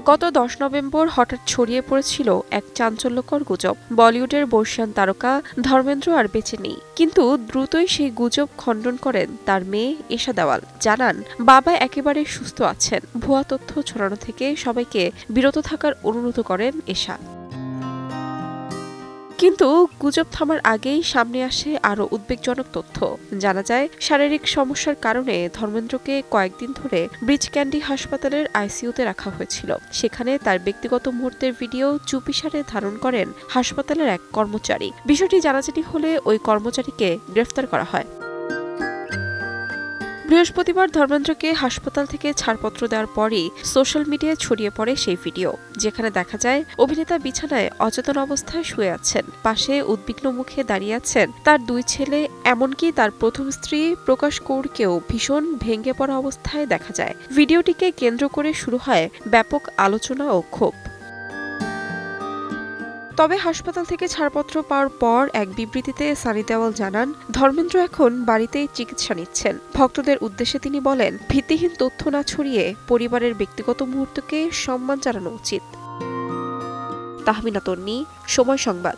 গত 10 নভেম্বর হঠাৎ ছড়িয়ে পড়েছিল এক চাঞ্চল্যকর গুজব। বলিউডের বর্ষিয়ান তারকা ধর্মেন্দ্র আর বেঁচে নেই। কিন্তু দ্রুতই সেই গুজব খণ্ডন করেন তার মেয়ে এশা দেওয়াল। জানান, বাবা একেবারে সুস্থ আছেন। ভুয়া তথ্য ছড়ানো থেকে সবাইকে বিরত থাকার অনুরোধ করেন এশা। কিন্তু গুজব থামার আগেই সামনে আসে আরও উদ্বেগজনক তথ্য। জানা যায়, শারীরিক সমস্যার কারণে ধর্মেন্দ্রকে কয়েকদিন ধরে ব্রিচ ক্যান্ডি হাসপাতালের আইসিইউতে রাখা হয়েছিল। সেখানে তার ব্যক্তিগত মুহূর্তের ভিডিও চুপিসারে ধারণ করেন হাসপাতালের এক কর্মচারী। বিষয়টি জানাজানি হলে ওই কর্মচারীকে গ্রেফতার করা হয়। বৃহস্পতিবার ধর্মেন্দ্রকে হাসপাতাল থেকে ছাড়পত্র দেওয়ার পরই সোশ্যাল মিডিয়ায় ছড়িয়ে পড়ে সেই ভিডিও, যেখানে দেখা যায় অভিনেতা বিছানায় অচেতন অবস্থায় শুয়ে আছেন। পাশে উদ্বিগ্ন মুখে দাঁড়িয়ে আছেন তার 2 ছেলে, এমনকি তার প্রথম স্ত্রী প্রকাশ কৌরকেও ভীষণ ভেঙে পড়া অবস্থায় দেখা যায়। ভিডিওটিকে কেন্দ্র করে শুরু হয় ব্যাপক আলোচনা ও ক্ষোভ। তবে হাসপাতাল থেকে ছাড়পত্র পাওয়ার পর এক বিবৃতিতে সানি দেওয়াল জানান, ধর্মেন্দ্র এখন বাড়িতেই চিকিৎসা নিচ্ছেন। ভক্তদের উদ্দেশ্যে তিনি বলেন, ভিত্তিহীন তথ্য না ছড়িয়ে পরিবারের ব্যক্তিগত মুহূর্তকে সম্মান জানানো উচিত। তাহমিনা তন্নি, সময় সংবাদ।